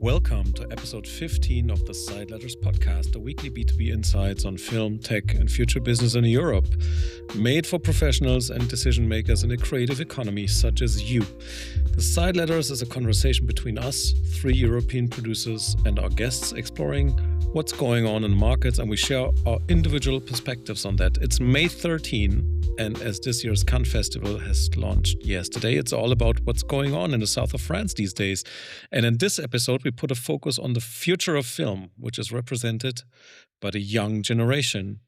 Welcome to episode 15 of the Side Letters podcast, a weekly B2B insights on film, tech, and future business in Europe, made for professionals and decision makers in the creative economy, such as you. The Side Letters is a conversation between us, three European producers, and our guests exploring what's going on in the markets, and we share our individual perspectives on that. It's May 13, and as this year's Cannes Festival has launched yesterday, it's all about what's going on in the south of France these days. And in this episode, we put a focus on the future of film, which is represented by the young generation.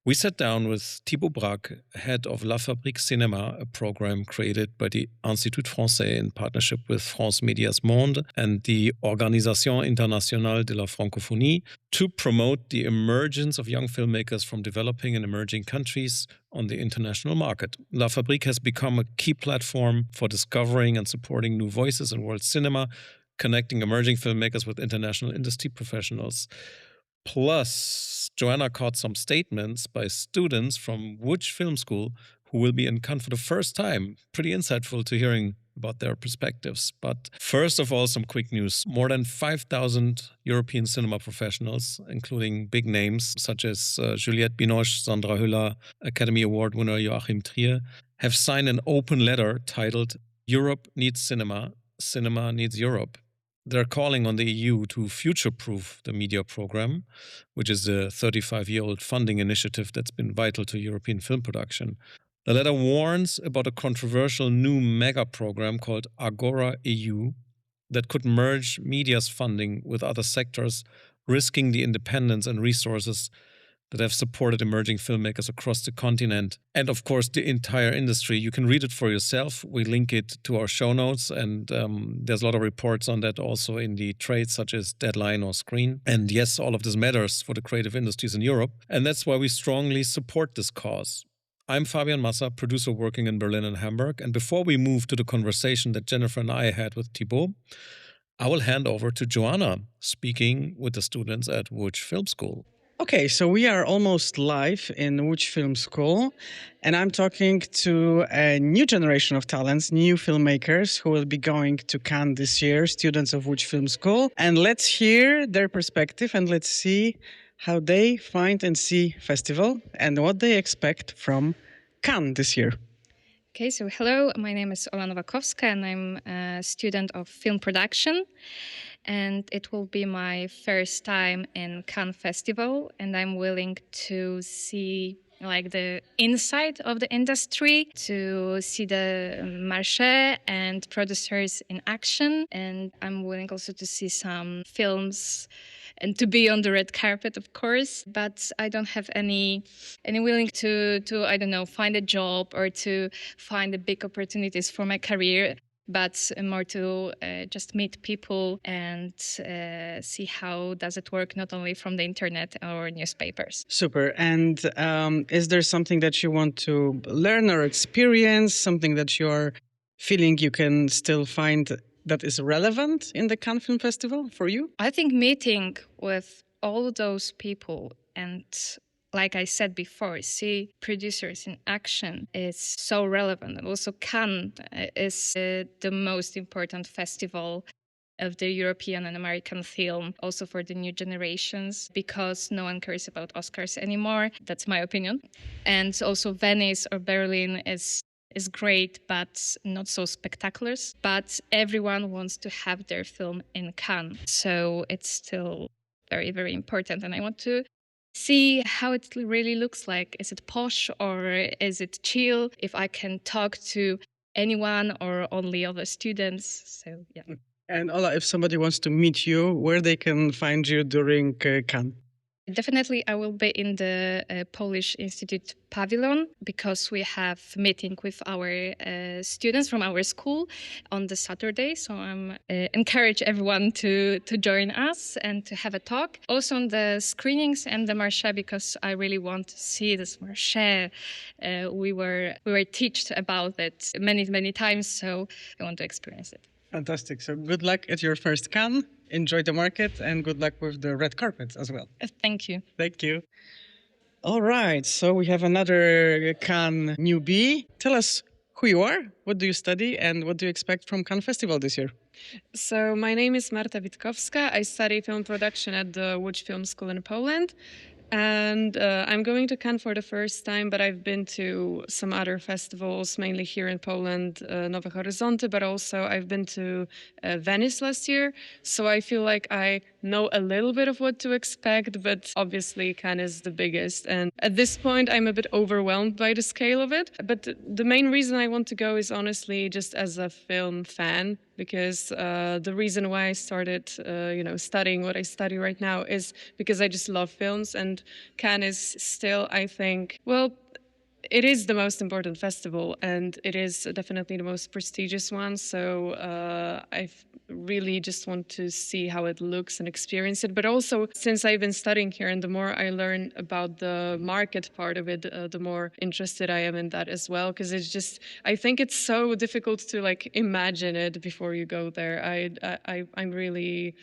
We sat down with Thibaut Bracq, head of La Fabrique Cinema, a program created by the Institut Français in partnership with France Médias Monde and the Organisation Internationale de la Francophonie, to promote the emergence of young filmmakers from developing and emerging countries on the international market. La Fabrique has become a key platform for discovering and supporting new voices in world cinema, connecting emerging filmmakers with international industry professionals. Plus, Joanna caught some statements by students from Lodz Film School who will be in Cannes for the first time. Pretty insightful to hearing about their perspectives. But first of all, some quick news. More than 5,000 European cinema professionals, including big names such as Juliette Binoche, Sandra Hüller, Academy Award winner Joachim Trier, have signed an open letter titled "Europe Needs Cinema, Cinema Needs Europe." They're calling on the EU to future-proof the media program, which is a 35-year-old funding initiative that's been vital to European film production. The letter warns about a controversial new mega program called Agora EU that could merge media's funding with other sectors, risking the independence and resources that have supported emerging filmmakers across the continent and, of course, the entire industry. You can read it for yourself. We link it to our show notes, and there's a lot of reports on that also in the trades such as Deadline or Screen. And yes, all of this matters for the creative industries in Europe, and that's why we strongly support this cause. I'm Fabian Massa, producer working in Berlin and Hamburg, and before we move to the conversation that Jennifer and I had with Thibaut, I will hand over to Joanna, speaking with the students at Lodz Film School. Okay, so we are almost live in Lodz Film School, and I'm talking to a new generation of talents, new filmmakers who will be going to Cannes this year, students of Lodz Film School. And let's hear their perspective and let's see how they find and see festival and what they expect from Cannes this year. Okay, so hello, my name is Ola Nowakowska and I'm a student of film production. And it will be my first time in Cannes Festival, and I'm willing to see the inside of the industry, to see the marché and producers in action. And I'm willing also to see some films and to be on the red carpet, of course. But I don't have any willing to I don't know, find a job or to find the big opportunities for my career, but more to just meet people and see how does it work, not only from the internet or newspapers. Super. And is there something that you want to learn or experience, something that you're feeling you can still find that is relevant in the Cannes Film Festival for you? I think meeting with all those people and, like I said before, see producers in action is so relevant. And also Cannes is the most important festival of the European and American film, also for the new generations, because no one cares about Oscars anymore. That's my opinion. And also Venice or Berlin is great, but not so spectacular. But everyone wants to have their film in Cannes. So it's still very, very important. And I want to see how it really looks like. Is it posh or is it chill? If I can talk to anyone or only other students. So, yeah. And Ola, if somebody wants to meet you, where they can find you during Cannes? Definitely, I will be in the Polish Institute Pavilion because we have meeting with our students from our school on the Saturday. So I'm encourage everyone to join us and to have a talk. Also on the screenings and the marché, because I really want to see this marché. We were taught about it many times, so I want to experience it. Fantastic. So good luck at your first Cannes. Enjoy the market and good luck with the red carpet as well. Thank you. Thank you. All right. So we have another Cannes newbie. Tell us who you are, what do you study, and what do you expect from Cannes Festival this year? So my name is Marta Witkowska. I study film production at the Lodz Film School in Poland. And I'm going to Cannes for the first time, but I've been to some other festivals, mainly here in Poland, Nowe Horyzonty, but also I've been to Venice last year. So I feel like I know a little bit of what to expect, but obviously Cannes is the biggest. And at this point, I'm a bit overwhelmed by the scale of it. But the main reason I want to go is honestly just as a film fan, because the reason why I started, studying what I study right now is because I just love films, and Cannes is still, I think, well, it is the most important festival, and it is definitely the most prestigious one. So I really just want to see how it looks and experience it. But also, since I've been studying here, and the more I learn about the market part of it, the more interested I am in that as well. Because it's just, I think it's so difficult to like imagine it before you go there. I'm really.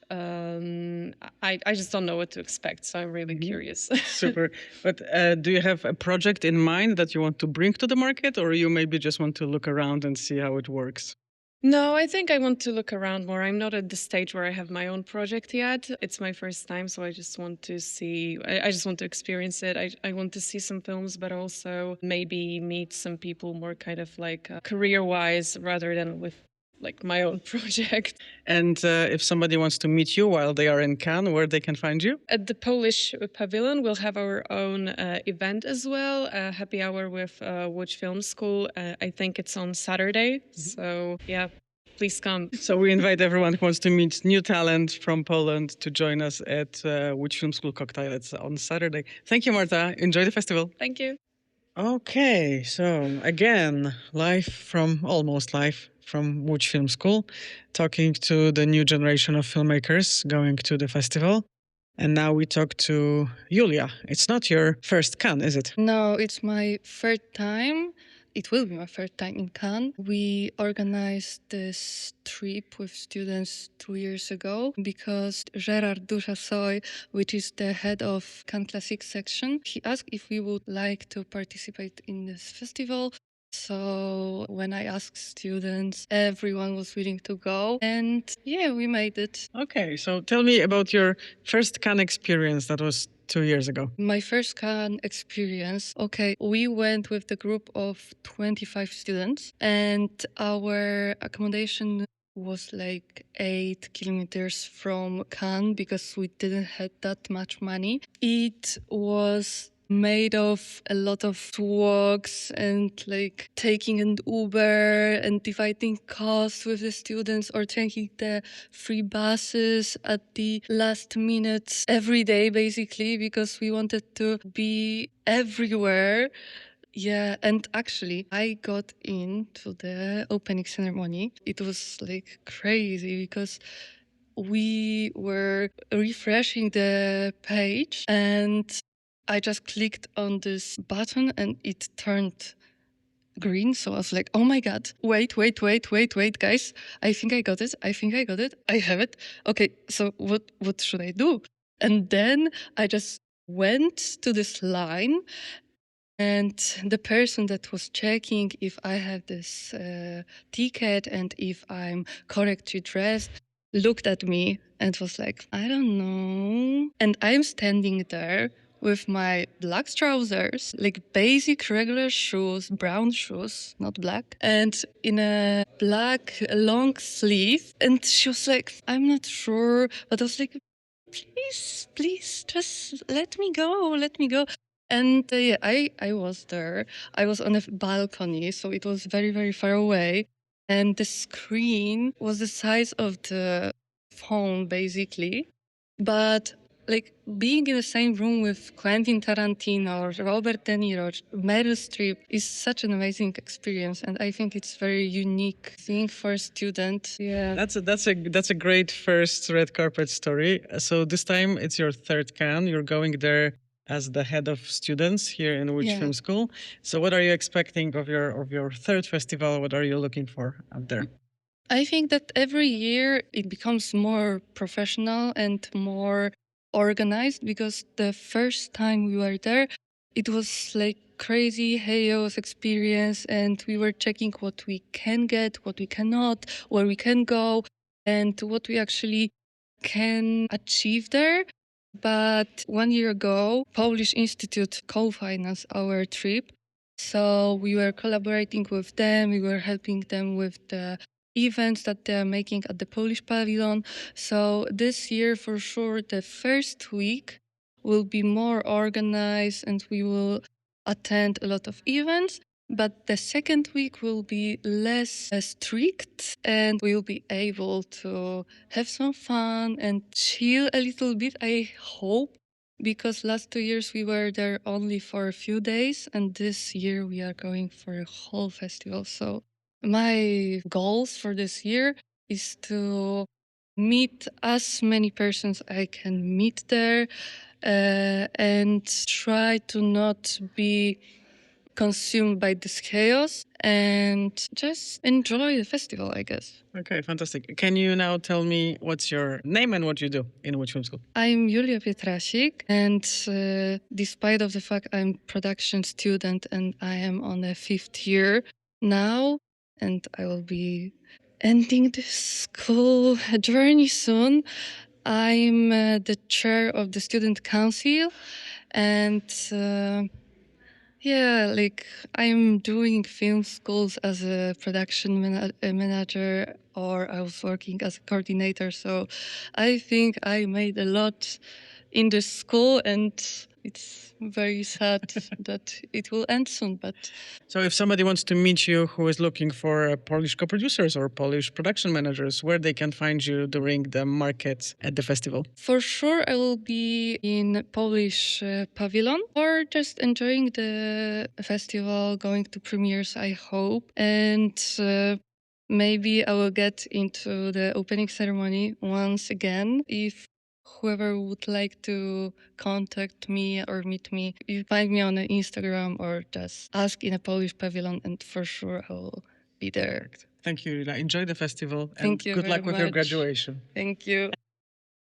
I just don't know what to expect, so I'm really curious. Super. But do you have a project in mind that you want to bring to the market, or you maybe just want to look around and see how it works? No, I think I want to look around more. I'm not at the stage where I have my own project yet. It's my first time, so I just want to see, I just want to experience it. I want to see some films, but also maybe meet some people more kind of like career-wise rather than with like my own project. And if somebody wants to meet you while they are in Cannes, where they can find you? At the Polish pavilion, we'll have our own event as well, happy hour with Lodz Film School. I think it's on Saturday. So yeah, please come. So we invite everyone who wants to meet new talent from Poland to join us at Łódź Film School Cocktail. It's on Saturday. Thank you, Marta. Enjoy the festival. Thank you. Okay, so again, almost live from Łódź Film School, talking to the new generation of filmmakers going to the festival. And now we talk to Julia. It's not your first Cannes, is it? No, it's my third time. It will be my third time in Cannes. We organized this trip with students 2 years ago because Gerard Dushasoy, which is the head of Cannes Classic section, he asked if we would like to participate in this festival. So when I asked students, everyone was willing to go. And yeah, we made it. Okay, so tell me about your first Cannes experience. That was 2 years ago. My first Cannes experience, okay, we went with the group of 25 students and our accommodation was like 8 kilometers from Cannes because we didn't have that much money. It was made of a lot of walks and like taking an Uber and dividing costs with the students or taking the free buses at the last minute every day basically because we wanted to be everywhere. Yeah, and actually I got into the opening ceremony. It was like crazy because we were refreshing the page and I just clicked on this button and it turned green. So I was like, oh my God, wait, guys. I think I got it. I have it. Okay, so what should I do? And then I just went to this line and the person that was checking if I have this ticket and if I'm correctly dressed looked at me and was like, I don't know. And I'm standing there with my black trousers, like basic regular shoes, brown shoes, not black, and in a black long sleeve. And she was like, I'm not sure. But I was like, please, just let me go. And yeah, I was there. I was on a balcony, so it was very, very far away. And the screen was the size of the phone, basically. But like being in the same room with Quentin Tarantino, Robert De Niro, Meryl Streep is such an amazing experience, and I think it's very unique thing for a student. Yeah, that's a great first red carpet story. So this time it's your third Cannes. You're going there as the head of students here in Łódź Film School. So what are you expecting of your third festival? What are you looking for out there? I think that every year it becomes more professional and more organized because the first time we were there, it was like crazy chaos experience, and we were checking what we can get, what we cannot, where we can go, and what we actually can achieve there. But 1 year ago, Polish Institute co-financed our trip. So we were collaborating with them. We were helping them with the events that they're making at the Polish pavilion. So this year, for sure, the first week will be more organized and we will attend a lot of events. But the second week will be less strict and we'll be able to have some fun and chill a little bit, I hope, because last 2 years we were there only for a few days and this year we are going for a whole festival. So my goals for this year is to meet as many persons I can meet there and try to not be consumed by this chaos and just enjoy the festival, I guess. Okay, fantastic. Can you now tell me what's your name and what you do in Łódź Film School? I'm Julia Pietrasik, and despite of the fact I'm production student and I am on the 5th year now, and I will be ending this school journey soon, I'm the chair of the student council, and I'm doing film schools as a production manager, or I was working as a coordinator. So I think I made a lot in the school, and it's very sad that it will end soon. But So if somebody wants to meet you who is looking for Polish co-producers or Polish production managers, where they can find you during the markets at the festival? for sure, I will be in Polish pavilion or just enjoying the festival, going to premieres, I hope. And maybe I will get into the opening ceremony once again. If whoever would like to contact me or meet me, you find me on Instagram or just ask in a Polish pavilion, and for sure I will be there. Thank you, Lila. Enjoy the festival and Thank you good very luck with your much. graduation. Thank you.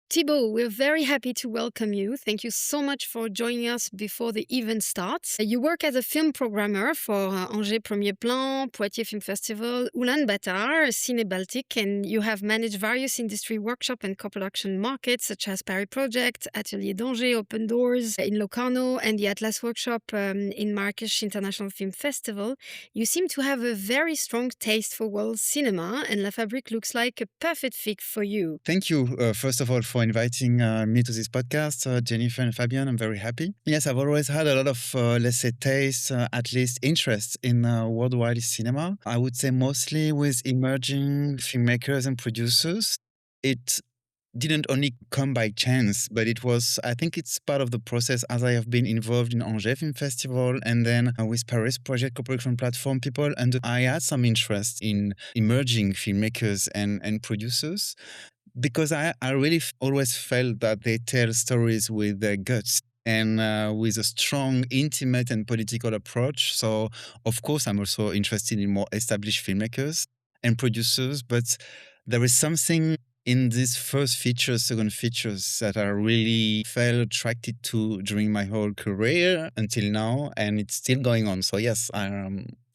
Thibaut, we're very happy to welcome you. Thank you so much for joining us before the event starts. You work as a film programmer for Angers Premier Plan, Poitiers Film Festival, Ulaanbaatar, Ciné Baltic, and you have managed various industry workshop and co-production markets such as Paris Project, Atelier d'Angers, Open Doors in Locarno, and the Atlas Workshop in Marrakesh International Film Festival. You seem to have a very strong taste for world cinema, and La Fabrique looks like a perfect fit for you. Thank you, first of all, for inviting me to this podcast, Jennifer and Fabian. I'm very happy. Yes, I've always had a lot of, let's say, taste, at least interest in worldwide cinema. I would say mostly with emerging filmmakers and producers. It didn't only come by chance, but I think it's part of the process as I have been involved in Angers Film Festival and then with Paris Project Co-Production Platform people. And I had some interest in emerging filmmakers and producers, because I really always felt that they tell stories with their guts and with a strong, intimate and political approach. So, of course, I'm also interested in more established filmmakers and producers, but there is something in these first features, second features that I really felt attracted to during my whole career until now, and it's still going on. So yes,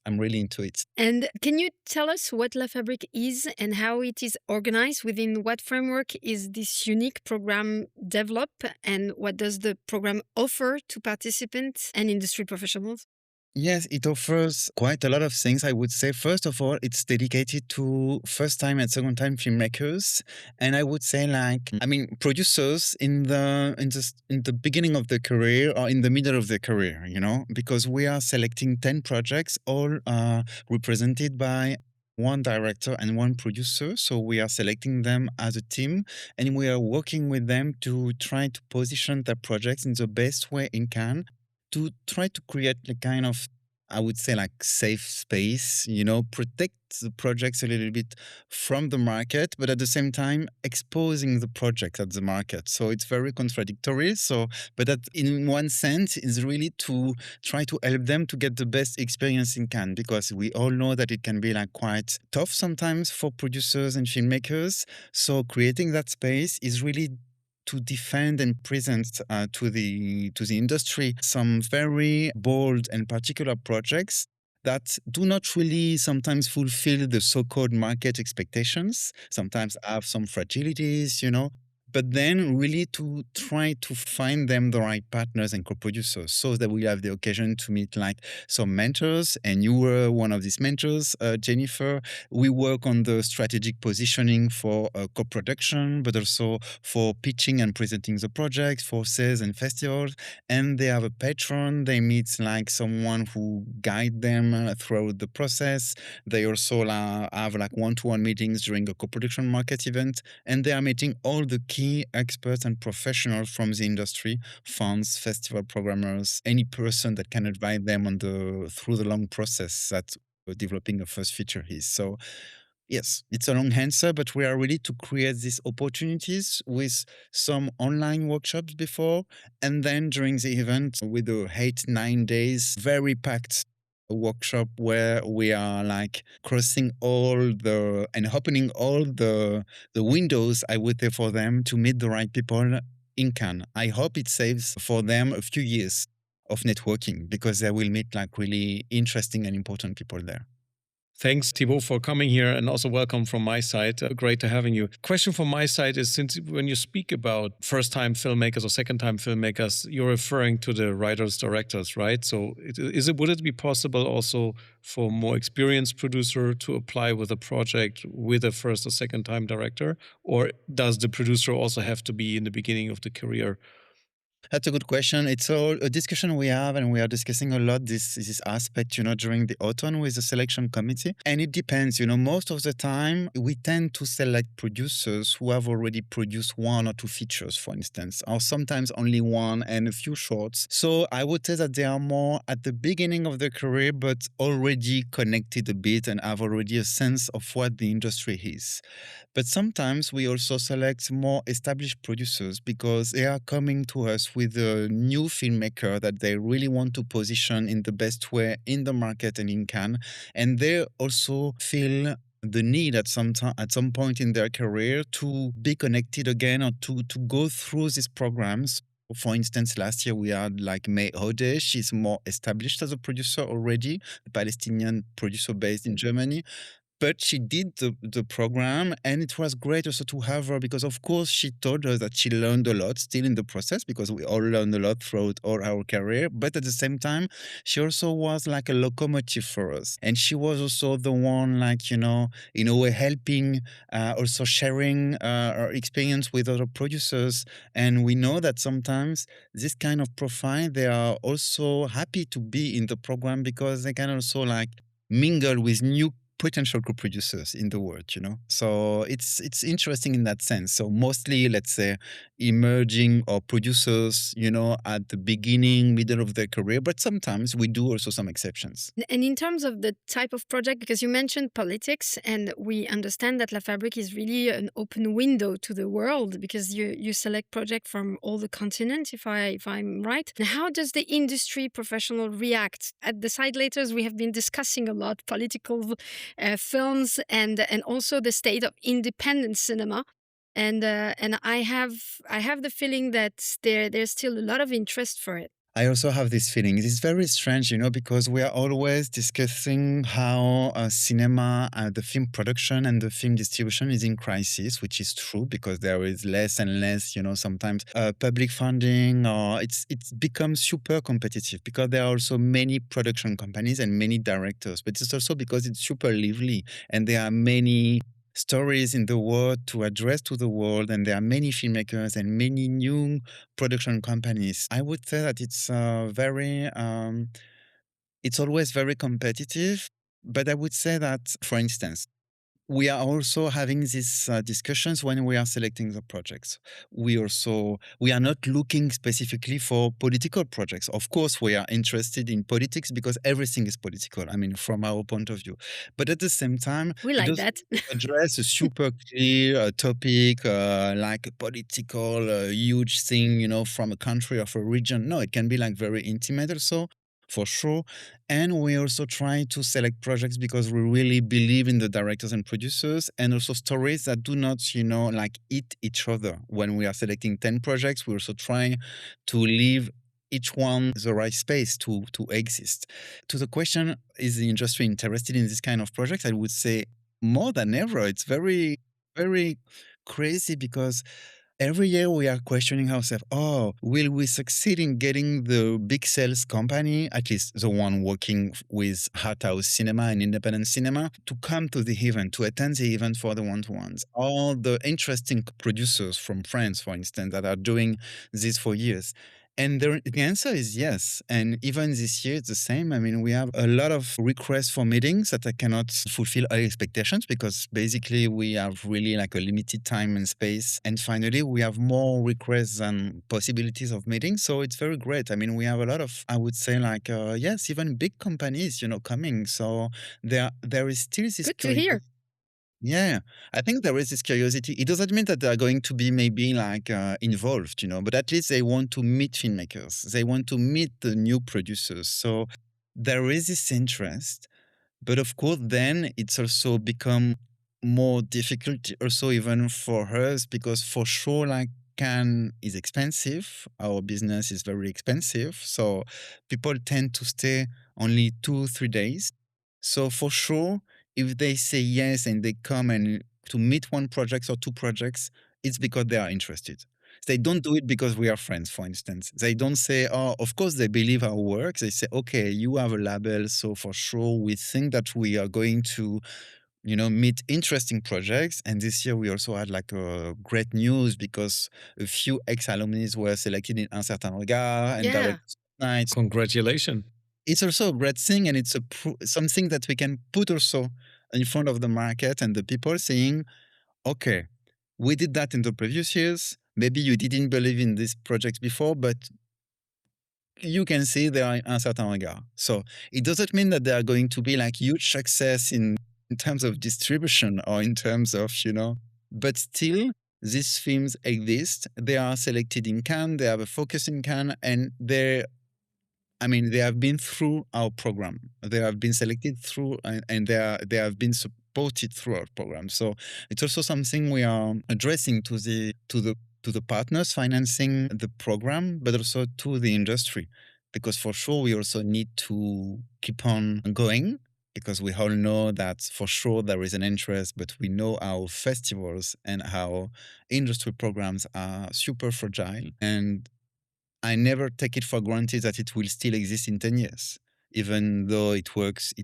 I'm really into it. And can you tell us what La Fabrique is and how it is organized? Within what framework is this unique program developed, and what does the program offer to participants and industry professionals? Yes, it offers quite a lot of things, I would say. First of all, it's dedicated to first-time and second-time filmmakers. And I would say producers in the beginning of their career or in the middle of their career, because we are selecting 10 projects, all represented by one director and one producer. So we are selecting them as a team and we are working with them to try to position their projects in the best way it can, to try to create a kind of, I would say, safe space, protect the projects a little bit from the market, but at the same time exposing the projects at the market. So it's very contradictory. But that in one sense is really to try to help them to get the best experience in Cannes, because we all know that it can be quite tough sometimes for producers and filmmakers. So creating that space is really to defend and present to the industry some very bold and particular projects that do not really sometimes fulfill the so-called market expectations, sometimes have some fragilities, but then really to try to find them the right partners and co-producers so that we have the occasion to meet like some mentors. And you were one of these mentors, Jennifer. We work on the strategic positioning for co-production, but also for pitching and presenting the projects, for sales and festivals. And they have a patron. They meet like someone who guide them throughout the process. They also have like one-to-one meetings during a co-production market event. And they are meeting all the key experts and professionals from the industry, funds, festival programmers, any person that can advise them through the long process that developing a first feature is. So yes, it's a long answer, but we are ready to create these opportunities with some online workshops before, and then during the event with the 8-9 days, very packed workshop where we are like crossing and opening all the windows, I would say, for them to meet the right people in Cannes. I hope it saves for them a few years of networking because they will meet like really interesting and important people there. Thanks, Thibaut, for coming here, and also welcome from my side. Great to having you. Question from my side is, since when you speak about first-time filmmakers or second-time filmmakers, you're referring to the writers, directors, right? So would it be possible also for more experienced producer to apply with a project with a first or second-time director? Or does the producer also have to be in the beginning of the career? That's a good question. It's a discussion we have, and we are discussing a lot this aspect, during the autumn with the selection committee. And it depends, most of the time we tend to select producers who have already produced 1 or 2 features, for instance, or sometimes only 1 and a few shorts. So I would say that they are more at the beginning of their career, but already connected a bit and have already a sense of what the industry is. But sometimes we also select more established producers because they are coming to us with a new filmmaker that they really want to position in the best way in the market and in Cannes. And they also feel the need at some point in their career to be connected again or to go through these programs. For instance, last year we had like May Ode. She's more established as a producer already, a Palestinian producer based in Germany. But she did the program, and it was great also to have her because, of course, she told us that she learned a lot still in the process because we all learned a lot throughout all our career. But at the same time, she also was like a locomotive for us. And she was also the one, like, in a way, helping, also sharing her experience with other producers. And we know that sometimes this kind of profile, they are also happy to be in the program because they can also like mingle with new potential co-producers in the world, So it's interesting in that sense. So mostly, let's say, emerging or producers, at the beginning, middle of their career, but sometimes we do also some exceptions. And in terms of the type of project, because you mentioned politics, and we understand that La Fabrique is really an open window to the world because you select projects from all the continents, if I'm right. How does the industry professional react? At the Side Laters, we have been discussing a lot political films and also the state of independent cinema, and I have the feeling that there's still a lot of interest for it. I also have this feeling. It's very strange, because we are always discussing how cinema, the film production and the film distribution is in crisis, which is true because there is less and less, sometimes public funding, or it's become super competitive because there are also many production companies and many directors, but it's also because it's super lively and there are many stories in the world to address to the world, and there are many filmmakers and many new production companies. I would say that it's it's always very competitive, but I would say that, for instance, we are also having these discussions when we are selecting the projects. We are not looking specifically for political projects. Of course, we are interested in politics because everything is political, from our point of view. But at the same time, we like that. address a super clear topic, like a political, huge thing, from a country or a region. No, it can be like very intimate also. for sure. And we also try to select projects because we really believe in the directors and producers, and also stories that do not, like eat each other. When we are selecting 10 projects, we also try to leave each one the right space to exist. To the question, is the industry interested in this kind of projects? I would say more than ever. It's very, very crazy because every year we are questioning ourselves, will we succeed in getting the big sales company, at least the one working with art house cinema and independent cinema, to come to the event, to attend the event for the one-to-ones? All the interesting producers from France, for instance, that are doing this for years. And the answer is yes. And even this year, it's the same. I mean, we have a lot of requests for meetings that I cannot fulfill our expectations because basically we have really like a limited time and space. And finally, we have more requests than possibilities of meetings. So it's very great. I mean, we have a lot of, I would say like, yes, even big companies, coming. So there is still this. Good to hear. Yeah, I think there is this curiosity. It doesn't mean that they're going to be maybe like involved, but at least they want to meet filmmakers. They want to meet the new producers. So there is this interest. But of course, then it's also become more difficult also even for us because for sure, like Cannes is expensive. Our business is very expensive. So people tend to stay only 2-3 days. So for sure, if they say yes and they come and to meet one project or two projects, it's because they are interested. They don't do it because we are friends, for instance. They don't say, of course they believe our work. They say, okay, you have a label, so for sure we think that we are going to, meet interesting projects. And this year we also had like great news because a few ex-alumni were selected in Un Certain Regard and Direct Nights. Congratulations. It's also a great thing, and it's something that we can put also in front of the market and the people saying, okay, we did that in the previous years. Maybe you didn't believe in this project before, but you can see they are in Un Certain Regard. So it doesn't mean that they are going to be like huge success in terms of distribution or in terms of, but still these films exist. They are selected in Cannes, they have a focus in Cannes, and they have been through our program. They have been selected through, and they have been supported through our program. So it's also something we are addressing to the partners financing the program, but also to the industry, because for sure we also need to keep on going. Because we all know that for sure there is an interest, but we know our festivals and our industry programs are super fragile. And I never take it for granted that it will still exist in 10 years, even though it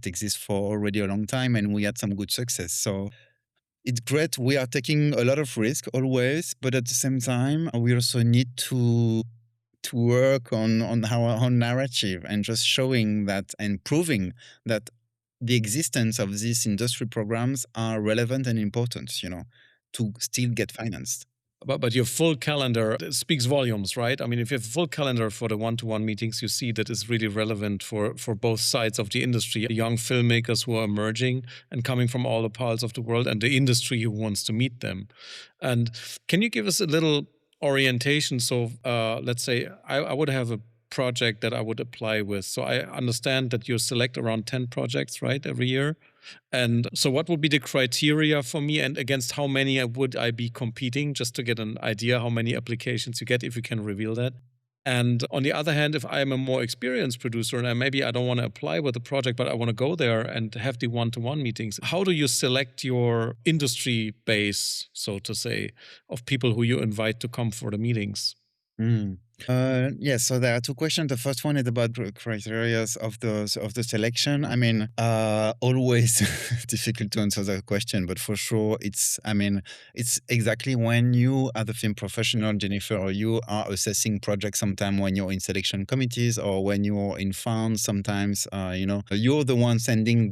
exists for already a long time and we had some good success. So it's great. We are taking a lot of risk always, but at the same time, we also need to work on our own narrative and just showing that and proving that the existence of these industry programs are relevant and important, to still get financed. But your full calendar speaks volumes, right? I mean, if you have a full calendar for the one-to-one meetings, you see that is really relevant for both sides of the industry. Young filmmakers who are emerging and coming from all the parts of the world, and the industry who wants to meet them. And can you give us a little orientation? So let's say I would have a project that I would apply with. So I understand that you select around 10 projects, right, every year. And so what would be the criteria for me, and against how many would I be competing, just to get an idea how many applications you get, if you can reveal that? And on the other hand, if I'm a more experienced producer and maybe I don't want to apply with a project, but I want to go there and have the one-to-one meetings, how do you select your industry base, so to say, of people who you invite to come for the meetings? Yes, so there are two questions. The first one is about the criteria of the selection. I mean, always difficult to answer that question, but for sure, it's exactly when you are the film professional, Jennifer, or you are assessing projects sometime when you're in selection committees or when you're in funds, sometimes, you're the one sending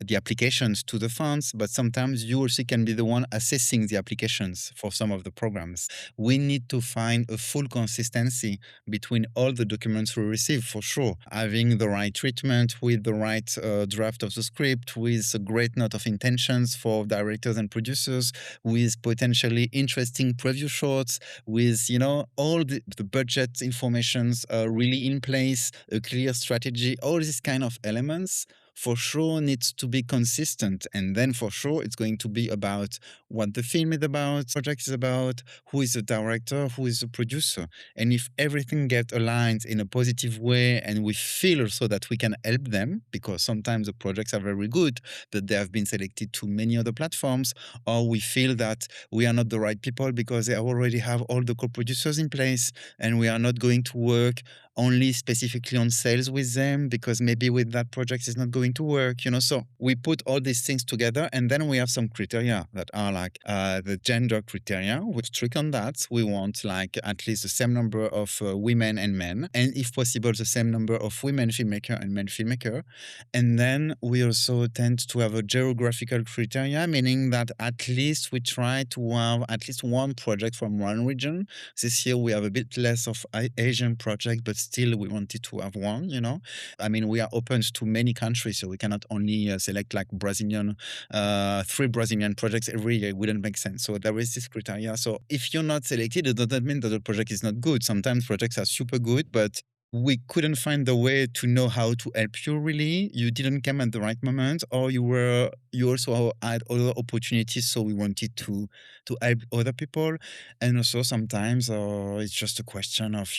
the applications to the funds, but sometimes you also can be the one assessing the applications for some of the programs. We need to find a full consistency between all the documents we receive, for sure. Having the right treatment with the right draft of the script, with a great note of intentions for directors and producers, with potentially interesting preview shots, with, all the budget informations really in place, a clear strategy, all these kind of elements for sure needs to be consistent. And then for sure it's going to be about what the film is about, project is about, who is the director, who is the producer. And if everything gets aligned in a positive way and we feel also that we can help them, because sometimes the projects are very good, but they have been selected to many other platforms, or we feel that we are not the right people because they already have all the co-producers in place and we are not going to work only specifically on sales with them because maybe with that project it's not going to work, So we put all these things together and then we have some criteria that are like the gender criteria. We strict on that. We want like at least the same number of women and men, and if possible the same number of women filmmaker and men filmmaker. And then we also tend to have a geographical criteria, meaning that at least we try to have at least one project from one region. This year we have a bit less of Asian project, but still we wanted to have one, I mean, we are open to many countries, so we cannot only select like Brazilian, 3 Brazilian projects every year. It wouldn't make sense. So there is this criteria. So if you're not selected, it doesn't mean that the project is not good. Sometimes projects are super good, but we couldn't find the way to know how to help you really. You didn't come at the right moment, or you also had other opportunities, so we wanted to help other people. And also sometimes it's just a question of,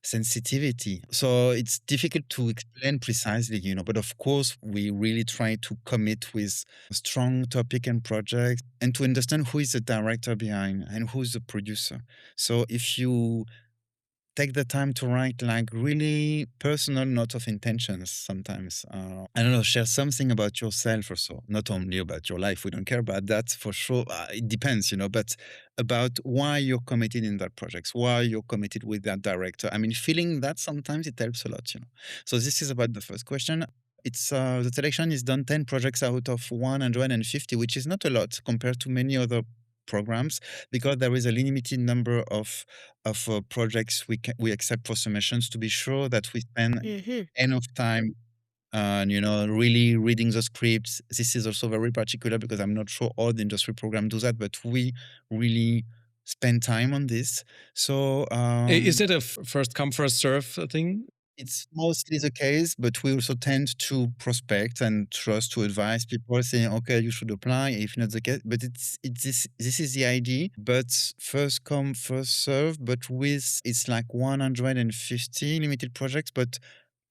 sensitivity. So it's difficult to explain precisely, but of course we really try to commit with a strong topic and project and to understand who is the director behind and who is the producer. So if you take the time to write like really personal note of intentions sometimes. I don't know, share something about yourself or so, not only about your life. We don't care about that for sure. It depends, but about why you're committed in that project, why you're committed with that director. I mean, feeling that sometimes it helps a lot, So this is about the first question. It's the selection is done 10 projects out of 150, which is not a lot compared to many other programs, because there is a limited number of projects we accept for submissions to be sure that we spend enough time and really reading the scripts. This is also very particular because I'm not sure all the industry programs do that, but we really spend time on this. So is it a first come first serve thing? It's mostly the case, but we also tend to prospect and trust to advise people saying, okay, you should apply if not the case. But this is the idea, but first come, first serve, but it's like 150 limited projects, but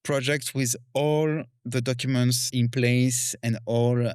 projects with all the documents in place and all,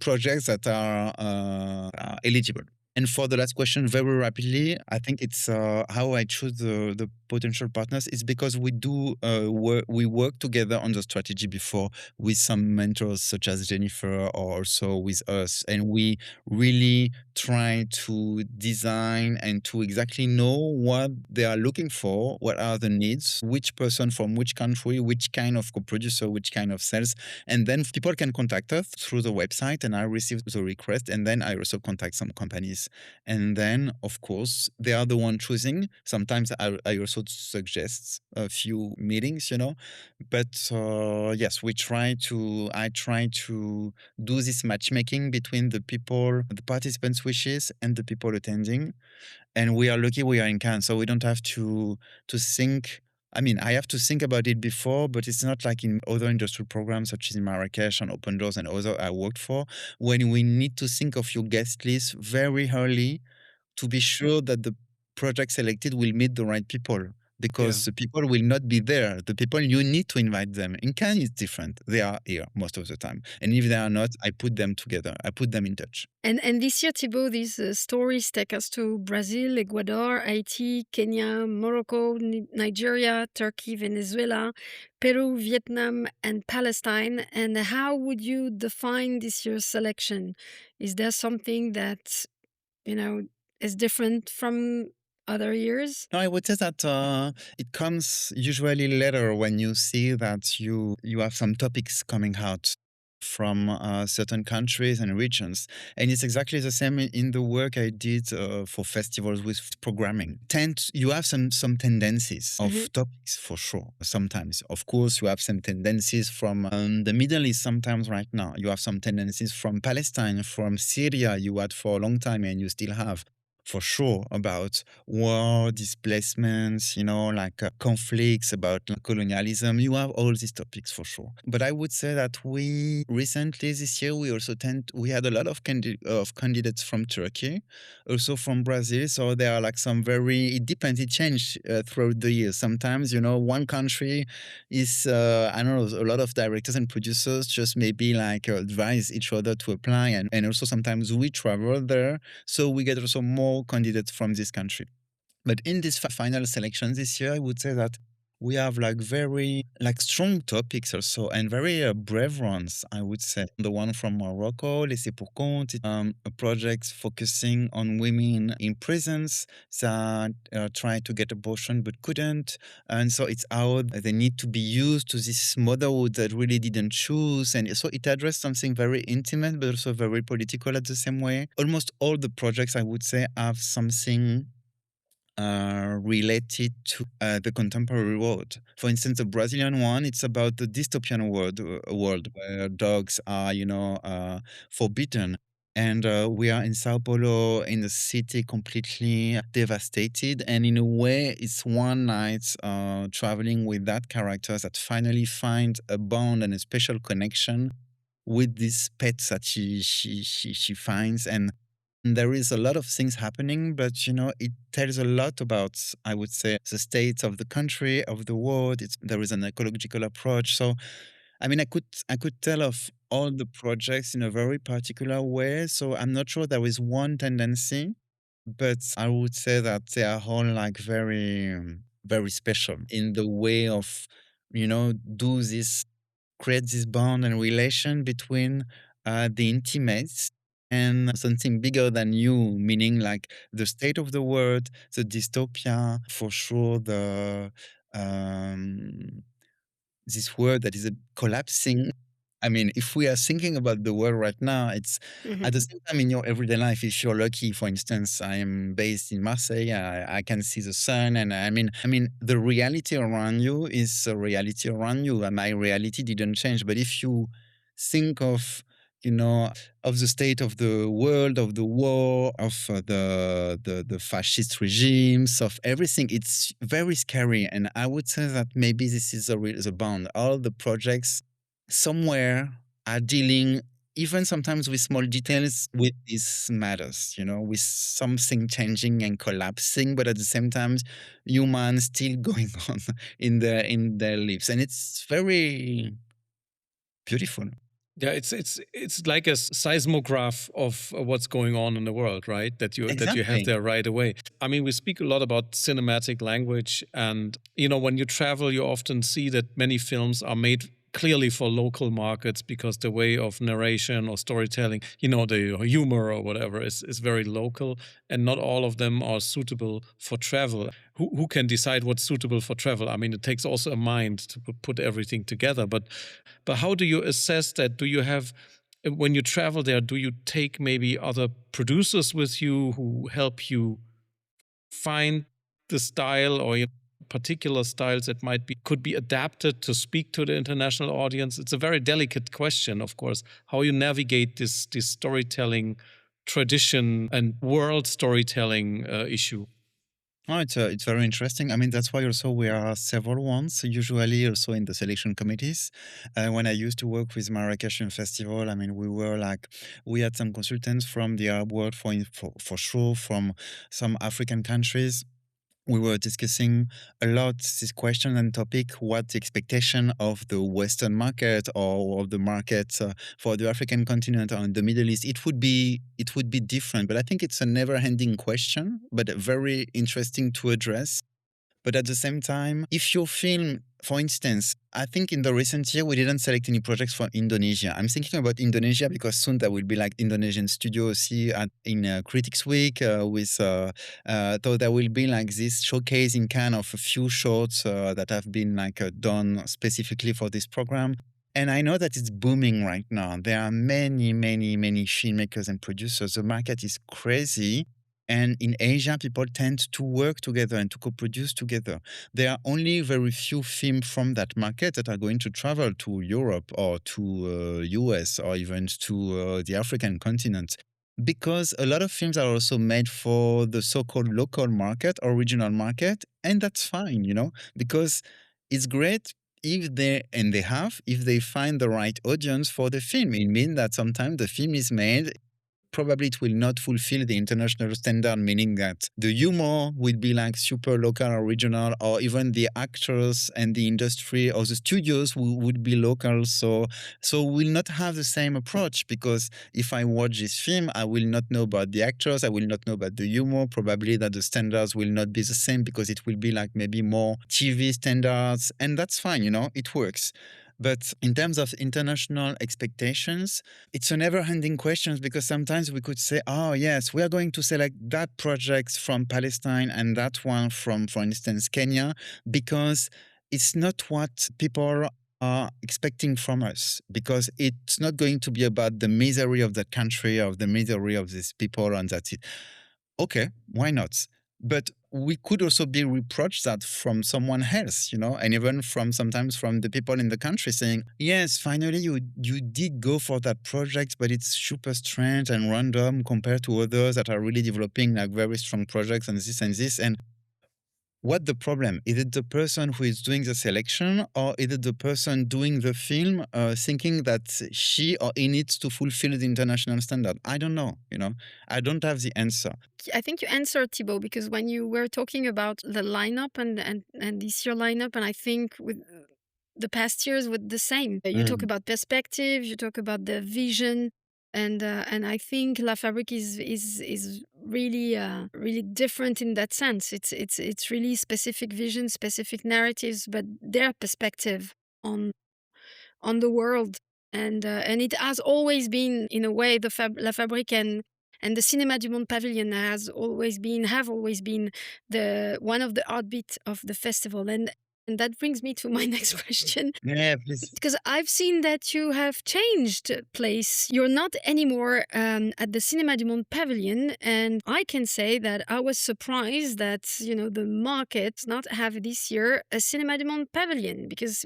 projects that are eligible. And for the last question, very rapidly, I think it's how I choose the potential partners is because we work together on the strategy before with some mentors such as Jennifer or also with us. And we really try to design and to exactly know what they are looking for, what are the needs, which person from which country, which kind of co-producer, which kind of sales. And then people can contact us through the website and I receive the request. And then I also contact some companies. And then, of course, they are the one choosing. Sometimes I also suggest a few meetings, But yes, I try to do this matchmaking between the people, the participants' wishes and the people attending. And we are lucky we are in Cannes, so we don't have to think. I have to think about it before, but it's not like in other industry programs such as in Marrakesh and Open Doors and other I worked for, when we need to think of your guest list very early to be sure that the project selected will meet the right people. Because the people will not be there. The people, you need to invite them. In Cannes, it's different. They are here most of the time. And if they are not, I put them together. I put them in touch. And this year, Thibaut, these stories take us to Brazil, Ecuador, Haiti, Kenya, Morocco, Nigeria, Turkey, Venezuela, Peru, Vietnam, and Palestine. And how would you define this year's selection? Is there something that, is different from other years? No, I would say that it comes usually later when you see that you have some topics coming out. from certain countries and regions. And it's exactly the same in the work I did for festivals with programming. You have some tendencies of topics for sure. Sometimes, of course, you have some tendencies from the Middle East sometimes right now. You have some tendencies from Palestine, from Syria you had for a long time and you still have. For sure, about war, displacements, like conflicts, about colonialism. You have all these topics for sure. But I would say that we recently this year we had a lot of candidates from Turkey, also from Brazil. So there are like some it depends. It changed throughout the years. Sometimes one country is I don't know, a lot of directors and producers just maybe like advise each other to apply, and also sometimes we travel there, so we get also more candidates from this country. But in this final selection this year, I would say that we have like very strong topics also, and very brave ones, I would say. The one from Morocco, Laissez pour compte, a project focusing on women in prisons that tried to get abortion but couldn't. And so it's how they need to be used to this motherhood that really didn't choose. And so it addressed something very intimate, but also very political at the same way. Almost all the projects, I would say, have something related to the contemporary world. For instance, the Brazilian one, it's about the dystopian world where dogs are, forbidden. And we are in Sao Paulo, in a city completely devastated. And in a way, it's one night traveling with that character that finally finds a bond and a special connection with these pets that she finds. And there is a lot of things happening, but it tells a lot about, I would say, the state of the country, of the world. There is an ecological approach. So, I mean, I could tell of all the projects in a very particular way. So I'm not sure there is one tendency, but I would say that they are all like very, very special in the way of, create this bond and relation between the intimates and something bigger than you, meaning like the state of the world, the dystopia, for sure, um, this world that is collapsing. I mean, if we are thinking about the world right now, it's at the same time in your everyday life, if you're lucky, for instance, I am based in Marseille, I can see the sun. And I mean, the reality around you is a reality around you. And my reality didn't change. But if you think of the state of the world, of the war, of the fascist regimes, of everything, it's very scary. And I would say that maybe this is the bond. All the projects somewhere are dealing, even sometimes with small details, with these matters, with something changing and collapsing, but at the same time, humans still going on in their lives. And it's very beautiful. Yeah, it's like a seismograph of what's going on in the world, right? That you have there right away. I mean, we speak a lot about cinematic language, and when you travel, you often see that many films are made clearly for local markets because the way of narration or storytelling, the humor or whatever is very local, and not all of them are suitable for travel. Who can decide what's suitable for travel? I mean, it takes also a mind to put everything together. But how do you assess that? Do you have, when you travel there, do you take maybe other producers with you who help you find the style or particular styles that could be adapted to speak to the international audience? It's a very delicate question, of course, how you navigate this storytelling tradition and world storytelling issue. Oh, it's very interesting. I mean, that's why also we are several ones, usually also in the selection committees. When I used to work with Marrakesh Film Festival, I mean, we had some consultants from the Arab world for sure, from some African countries. We were discussing a lot this question and topic, what the expectation of the Western market or of the market for the African continent or in the Middle East. It would be different, but I think it's a never-ending question, but very interesting to address. But at the same time, if your film, for instance, I think in the recent year, we didn't select any projects for Indonesia. I'm thinking about Indonesia because soon there will be like Indonesian studios here in Critics Week so there will be like this showcasing kind of a few shorts that have been like done specifically for this program. And I know that it's booming right now. There are many, many, many filmmakers and producers. The market is crazy. And in Asia, people tend to work together and to co-produce together. There are only very few films from that market that are going to travel to Europe or to US or even to the African continent. Because a lot of films are also made for the so-called local market or regional market. And that's fine, because it's great if if they find the right audience for the film. It means that sometimes the film is made, probably it will not fulfill the international standard, meaning that the humor will be like super local or regional, or even the actors and the industry or the studios would be local. So we'll not have the same approach, because if I watch this film, I will not know about the actors, I will not know about the humor, probably that the standards will not be the same, because it will be like maybe more TV standards, and that's fine, it works. But in terms of international expectations, it's a never-ending question, because sometimes we could say, oh, yes, we are going to select that project from Palestine and that one from, for instance, Kenya, because it's not what people are expecting from us, because it's not going to be about the misery of the country or the misery of these people, and that's it. Okay, why not? But we could also be reproached that from someone else, and even sometimes from the people in the country saying, yes, finally you did go for that project, but it's super strange and random compared to others that are really developing like very strong projects and this and this. And what the problem? Is it the person who is doing the selection, or is it the person doing the film thinking that she or he needs to fulfill the international standard? I don't know, I don't have the answer. I think you answered, Thibaut, because when you were talking about the lineup and this year lineup, and I think with the past years with the same, you talk about perspective, you talk about the vision, and I think La Fabrique is really really different in that sense. It's really specific vision, specific narratives, but their perspective on the world, and it has always been, in a way, La Fabrique and the Cinéma du Monde Pavilion have always been the one of the heartbeat of the festival, and that brings me to my next question. Yeah, please. Because I've seen that you have changed place. You're not anymore at the Cinéma du Monde Pavilion, and I can say that I was surprised that the market not have this year a Cinéma du Monde Pavilion, because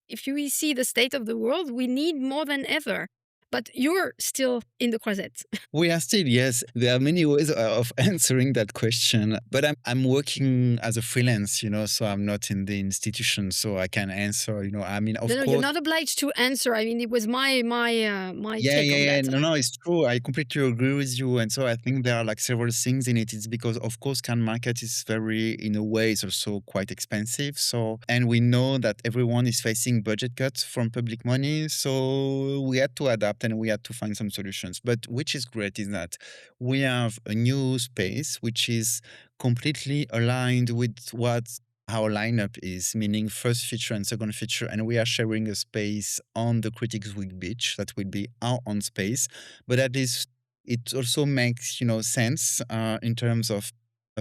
if we see the state of the world, we need more than ever. But you're still in the Croisette. We are still, yes. There are many ways of answering that question. But I'm working as a freelance, so I'm not in the institution, so I can answer, I mean, of course. You're not obliged to answer. I mean, it was my take on that. No, it's true. I completely agree with you. And so I think there are like several things in it. It's because, of course, Cannes market is very, in a way, it's also quite expensive. So, and we know that everyone is facing budget cuts from public money. So we had to adapt and we had to find some solutions. But which is great is that we have a new space which is completely aligned with what our lineup is, meaning first feature and second feature, and we are sharing a space on the Critics Week Beach that will be our own space. But at least it also makes sense in terms of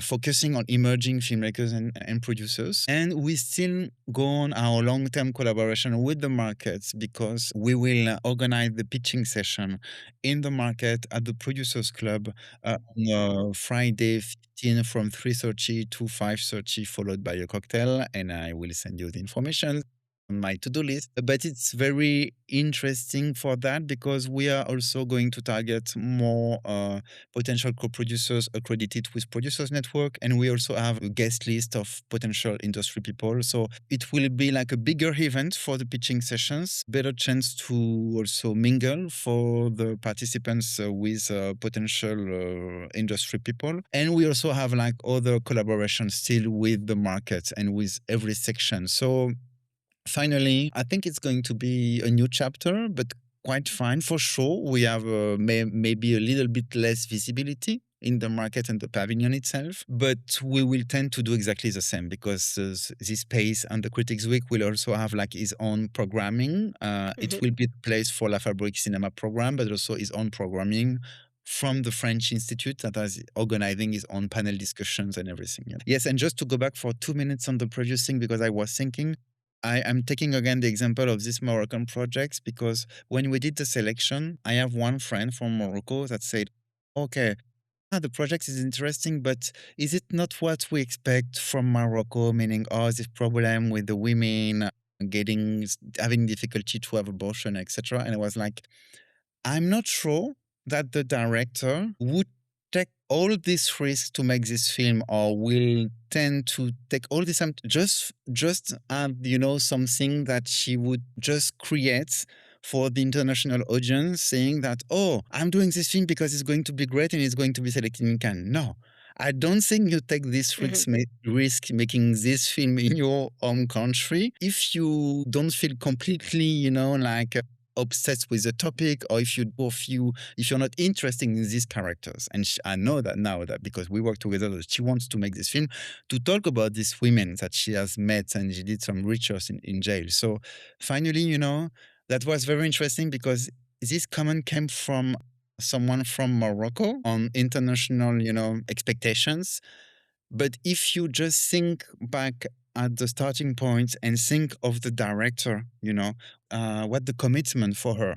focusing on emerging filmmakers and producers. And we still go on our long-term collaboration with the markets, because we will organize the pitching session in the market at the Producers Club on Friday 15 from 3:30 to 5:30, followed by a cocktail. And I will send you the information on my to-do list. But it's very interesting for that, because we are also going to target more potential co-producers accredited with Producers Network, and we also have a guest list of potential industry people. So it will be like a bigger event for the pitching sessions, better chance to also mingle for the participants with potential industry people. And we also have like other collaborations still with the market and with every section. So finally, I think it's going to be a new chapter, but quite fine. For sure, we have maybe a little bit less visibility in the market and the pavilion itself, but we will tend to do exactly the same, because this space and the Critics Week will also have like his own programming. It will be the place for La Fabrique Cinema program, but also his own programming from the French Institute that is organizing his own panel discussions and everything. Yes, and just to go back for 2 minutes on the previous thing, because I was thinking, I'm taking again the example of this Moroccan projects because when we did the selection, I have one friend from Morocco that said, okay, the project is interesting, but is it not what we expect from Morocco? Meaning, oh, this problem with the women having difficulty to have abortion, etc. And I was like, I'm not sure that the director would take all these risks to make this film, or will tend to take all this time just something that she would just create for the international audience, saying that, oh, I'm doing this film because it's going to be great and it's going to be selected in Cannes. No, I don't think you take this risk making this film in your own country if you don't feel completely, obsessed with the topic, or if you're not interested in these characters. And I know that now, that because we work together, that she wants to make this film to talk about these women that she has met, and she did some research in jail. So finally, that was very interesting because this comment came from someone from Morocco on international, expectations. But if you just think back at the starting point and think of the director, what the commitment for her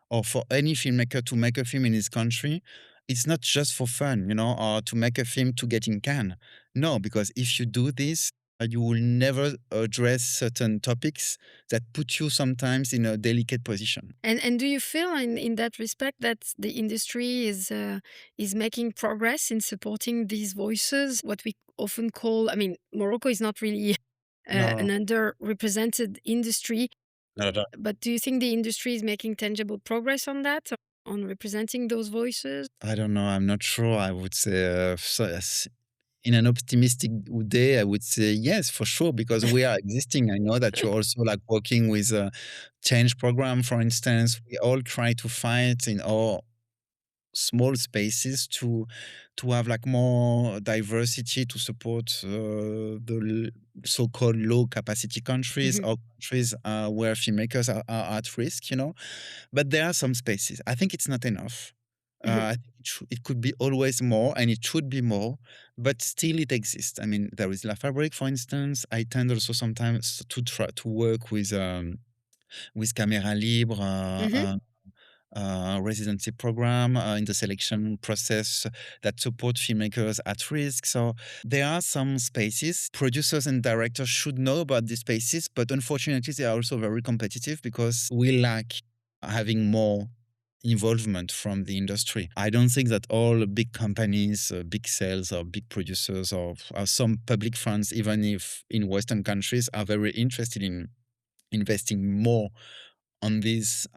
or for any filmmaker to make a film in his country, it's not just for fun, or to make a film to get in Cannes. No, because if you do this, you will never address certain topics that put you sometimes in a delicate position. And do you feel in that respect that the industry is making progress in supporting these voices? What we often call, Morocco is not really an underrepresented industry. No. But do you think the industry is making tangible progress on that, on representing those voices? I don't know. I'm not sure. I would say in an optimistic day, I would say yes, for sure, because we are existing. I know that you're also working with a change program, for instance. We all try to fight in our small spaces to have more diversity to support the so-called low capacity countries or countries where filmmakers are at risk, But there are some spaces. I think it's not enough. I think it could be always more, and it should be more, but still it exists. There is La Fabrique, for instance. I tend also sometimes to try to work with Caméra Libre, residency program in the selection process that support filmmakers at risk. So there are some spaces. Producers and directors should know about these spaces, but unfortunately they are also very competitive because we lack having more involvement from the industry. I don't think that all big companies, big sales or big producers or some public funds, even if in Western countries, are very interested in investing more on these,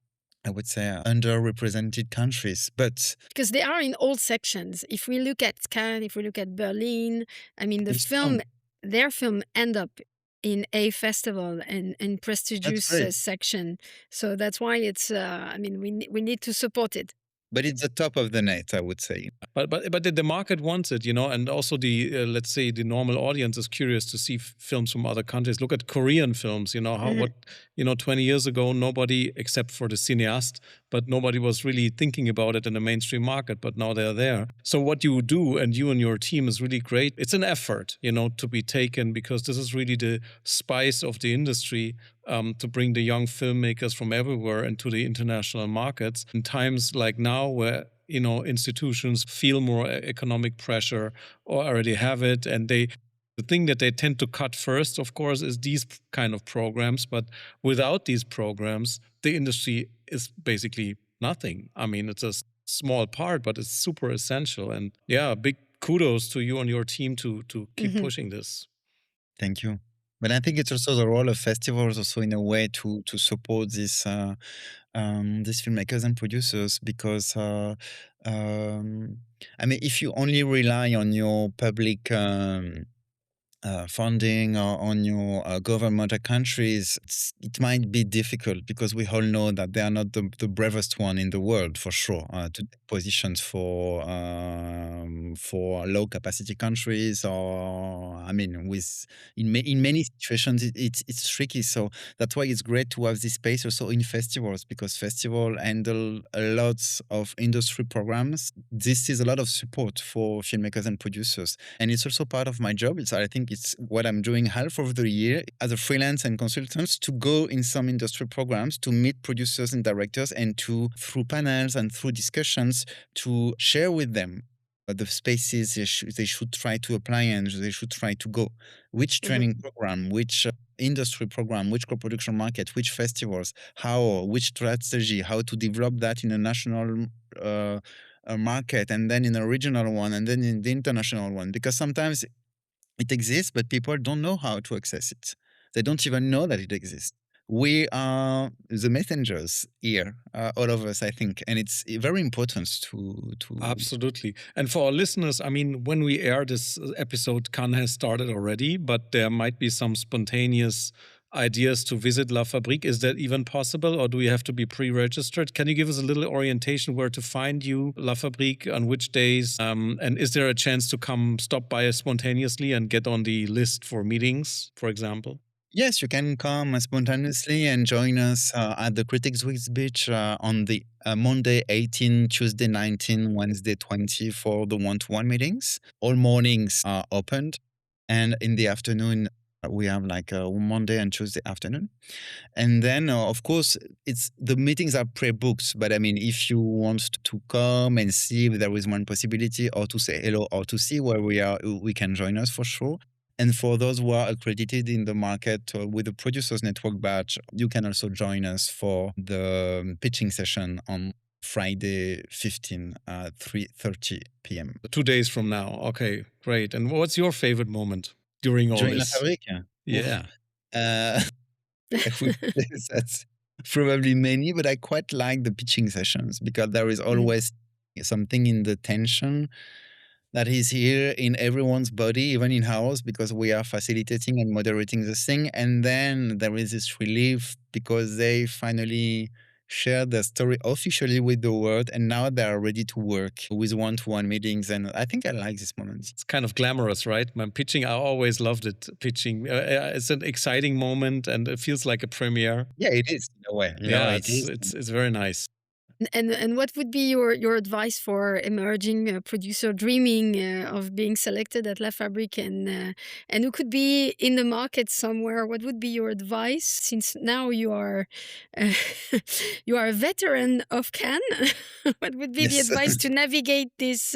I would say, underrepresented countries. But because they are in all sections. If we look at Cannes, if we look at Berlin, their film end up in a festival and prestigious section. So that's why it's, we need to support it. But it's the top of the net, I would say. But the market wants it, and also the let's say the normal audience is curious to see films from other countries. Look at Korean films, 20 years ago, nobody except for the cineast, but nobody was really thinking about it in the mainstream market. But now they're there. So what you do and you and your team is really great. It's an effort, to be taken, because this is really the spice of the industry. To bring the young filmmakers from everywhere into the international markets in times like now where, institutions feel more economic pressure or already have it. And the thing that they tend to cut first, of course, is these kind of programs. But without these programs, the industry is basically nothing. It's a small part, but it's super essential. And big kudos to you and your team to keep pushing this. Thank you. But I think it's also the role of festivals also in a way to support these filmmakers and producers, because if you only rely on your public funding or on your government countries, it might be difficult, because we all know that they are not the bravest one in the world, for sure, to take positions for low capacity countries, or in many situations it's tricky. So that's why it's great to have this space also in festivals, because festivals handle a lot of industry programs. This is a lot of support for filmmakers and producers, and it's also part of my job. I think think it's what I'm doing half of the year as a freelance and consultant, to go in some industry programs, to meet producers and directors, and to, through panels and through discussions, to share with them the spaces they should try to apply and they should try to go. Which training program, which industry program, which co-production market, which festivals, how, which strategy, how to develop that in a national market, and then in a regional one, and then in the international one. Because sometimes it exists, but people don't know how to access it. They don't even know that it exists. We are the messengers here, all of us, I think, and it's very important to. Absolutely. And for our listeners, I mean, when we air this episode, Cannes has started already, but there might be some spontaneous ideas to visit La Fabrique. Is that even possible, or do we have to be pre-registered? Can you give us a little orientation where to find you, La Fabrique, on which days? And is there a chance to stop by spontaneously and get on the list for meetings, for example? Yes, you can come spontaneously and join us at the Critics Week Beach on the Monday 18, Tuesday 19, Wednesday 20 for the one-to-one meetings. All mornings are opened, and in the afternoon we have like Monday and Tuesday afternoon. And then, of course, the meetings are pre-booked. But I mean, if you want to come and see if there is one possibility, or to say hello, or to see where we are, we can join us for sure. And for those who are accredited in the market with the Producers Network badge, you can also join us for the pitching session on Friday 15 at 3:30 p.m. 2 days from now. Okay, great. And what's your favorite moment during all During La this? Fabrique? Yeah. That's probably many, but I quite like the pitching sessions because there is always something in the tension that is here in everyone's body, even in house, because we are facilitating and moderating the thing. And then there is this relief because they finally share their story officially with the world, and now they are ready to work with one-to-one meetings. And I think I like this moment. It's kind of glamorous, right? My pitching, I always loved it. Pitching, it's an exciting moment, and it feels like a premiere. Yeah, it is in a way. It's very nice. And what would be your advice for emerging producer dreaming of being selected at La Fabrique and who could be in the market somewhere? What would be your advice, since now you are you are a veteran of Cannes? What would be the advice to navigate this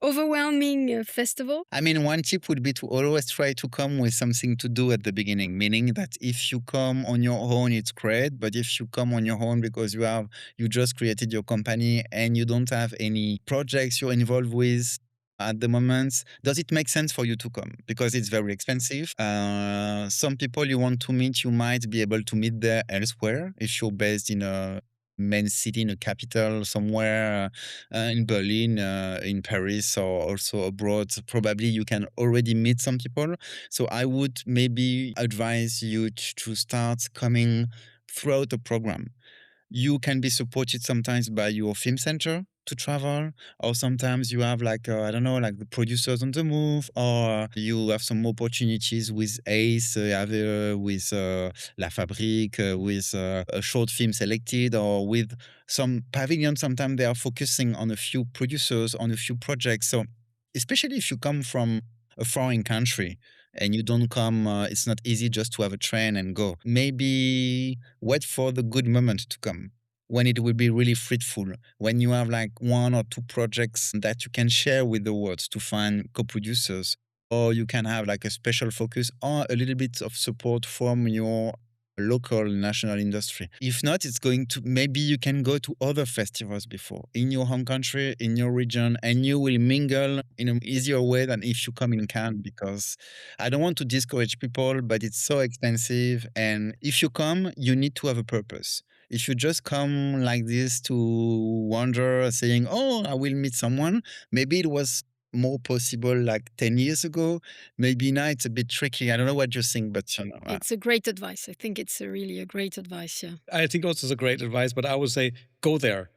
overwhelming festival? I mean, one tip would be to always try to come with something to do at the beginning, meaning that if you come on your own, it's great. But if you come on your own because you just created your company and you don't have any projects you're involved with at the moment, does it make sense for you to come? Because it's very expensive. Some people you want to meet, you might be able to meet there elsewhere if you're based in a main city, in a capital somewhere, in Berlin, in Paris, or also abroad. Probably you can already meet some people. So I would maybe advise you to start coming throughout the program. You can be supported sometimes by your film center to travel, or sometimes you have like the producers on the move, or you have some opportunities with ACE, with La Fabrique, with a short film selected, or with some pavilion. Sometimes they are focusing on a few producers, on a few projects. So especially if you come from a foreign country and you don't come, it's not easy just to have a train and go. Maybe wait for the good moment to come, when it will be really fruitful, when you have like one or two projects that you can share with the world to find co-producers, or you can have like a special focus or a little bit of support from your local national industry. If not, maybe you can go to other festivals before in your home country, in your region, and you will mingle in an easier way than if you come in Cannes, because I don't want to discourage people, but it's so expensive. And if you come, you need to have a purpose. If you just come like this to wander, saying, oh, I will meet someone, maybe it was more possible like 10 years ago. Maybe now it's a bit tricky. I don't know what you think, but it's a great advice. I think it's really a great advice. Yeah, I think also it's a great advice, but I would say go there,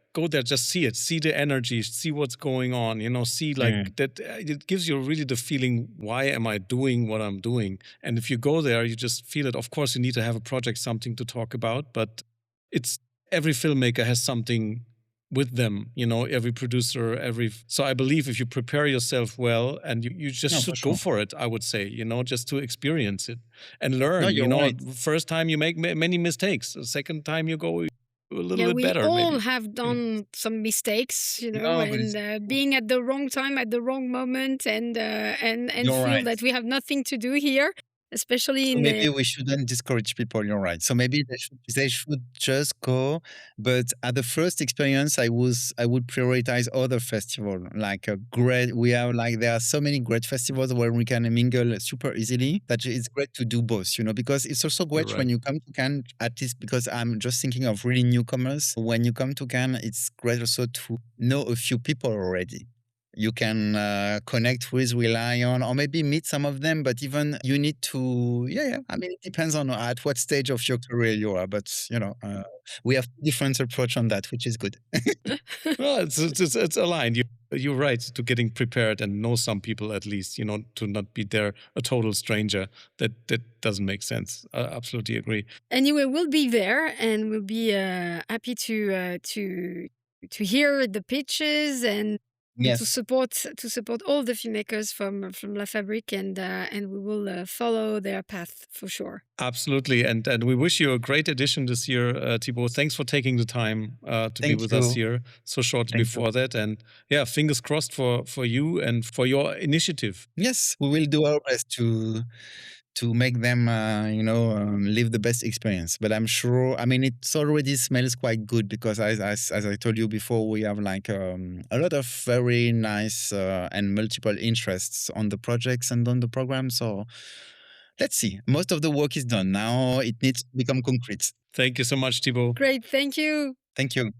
just see it, see the energy, see what's going on, see like that. It gives you really the feeling, why am I doing what I'm doing? And if you go there, you just feel it. Of course, you need to have a project, something to talk about, but every filmmaker has something with them, every producer, so I believe if you prepare yourself well and you just should go for it, I would say, just to experience it and learn, right. First time you make many mistakes. The second time you go a little bit better. We all maybe. have done some mistakes, No, but and being at the wrong time, at the wrong moment, and feel right. that we have nothing to do here, especially So in maybe we shouldn't discourage people. You're right. So maybe they should just go. But at the first experience, I would prioritize other festivals. Like there are so many great festivals where we can mingle super easily that it's great to do both. Because it's also great Right. when you come to Cannes. At least because I'm just thinking of really newcomers. When you come to Cannes, it's great also to know a few people already. You can connect with, rely on, or maybe meet some of them. But even you need to, I mean, it depends on at what stage of your career you are. But we have different approach on that, which is good. Well, it's aligned. You're right to getting prepared and know some people at least. To not be there a total stranger. That doesn't make sense. I absolutely agree. Anyway, we'll be there, and we'll be happy to hear the pitches and Yes. to support all the filmmakers from La Fabrique, and we will follow their path for sure. Absolutely, and we wish you a great addition this year, Thibaut. Thanks for taking the time to be with us here so shortly before that, and fingers crossed for you and for your initiative. Yes, we will do our best to make them, live the best experience. But I'm sure, I mean, it already smells quite good because as I told you before, we have like a lot of very nice and multiple interests on the projects and on the program. So let's see. Most of the work is done. Now it needs to become concrete. Thank you so much, Thibaut. Great, thank you. Thank you.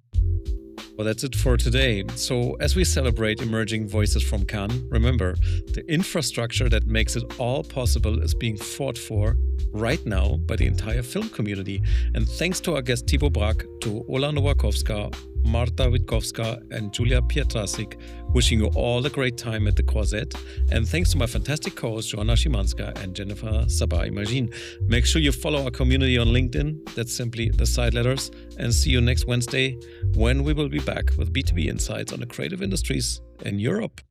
Well, that's it for today. So, as we celebrate emerging voices from Cannes, remember, the infrastructure that makes it all possible is being fought for right now by the entire film community. And thanks to our guest Thibaut Bracq, to Ola Nowakowska, Marta Witkowska, and Juliette Pietrasik, wishing you all a great time at the Croisette. And thanks to my fantastic co-hosts Joanna and Jennifer Sabah-Imagine. Make sure you follow our community on LinkedIn. That's simply The Side Letters. And see you next Wednesday when we will be back with B2B insights on the creative industries in Europe.